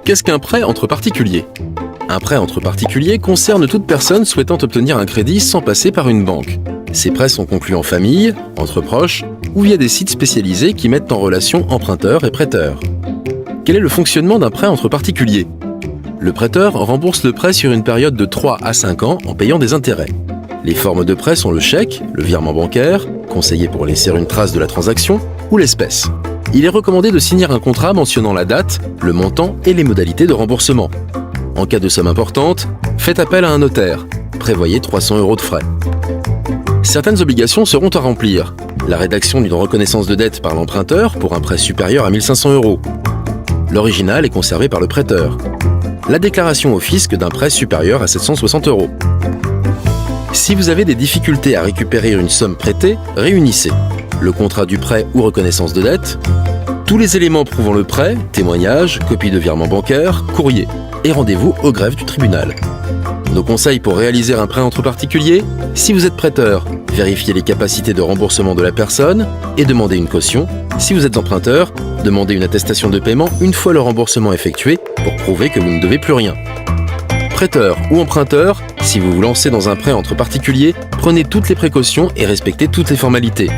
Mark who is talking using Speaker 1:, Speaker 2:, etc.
Speaker 1: Qu'est-ce qu'un prêt entre particuliers? Un prêt entre particuliers concerne toute personne souhaitant obtenir un crédit sans passer par une banque. Ces prêts sont conclus en famille, entre proches ou via des sites spécialisés qui mettent en relation emprunteurs et prêteurs. Quel est le fonctionnement d'un prêt entre particuliers? Le prêteur rembourse le prêt sur une période de 3 à 5 ans en payant des intérêts. Les formes de prêt sont le chèque, le virement bancaire, conseillé pour laisser une trace de la transaction, ou l'espèce. Il est recommandé de signer un contrat mentionnant la date, le montant et les modalités de remboursement. En cas de somme importante, faites appel à un notaire. Prévoyez 300 € de frais. Certaines obligations seront à remplir. La rédaction d'une reconnaissance de dette par l'emprunteur pour un prêt supérieur à 1 500 €. L'original est conservé par le prêteur. La déclaration au fisc d'un prêt supérieur à 760 €. Si vous avez des difficultés à récupérer une somme prêtée, réunissez le contrat du prêt ou reconnaissance de dette, tous les éléments prouvant le prêt, témoignages, copie de virement bancaire, courrier, et rendez-vous au greffe du tribunal. Nos conseils pour réaliser un prêt entre particuliers: si vous êtes prêteur, vérifiez les capacités de remboursement de la personne et demandez une caution. Si vous êtes emprunteur, demandez une attestation de paiement une fois le remboursement effectué pour prouver que vous ne devez plus rien. Prêteur ou emprunteur, si vous vous lancez dans un prêt entre particuliers, prenez toutes les précautions et respectez toutes les formalités.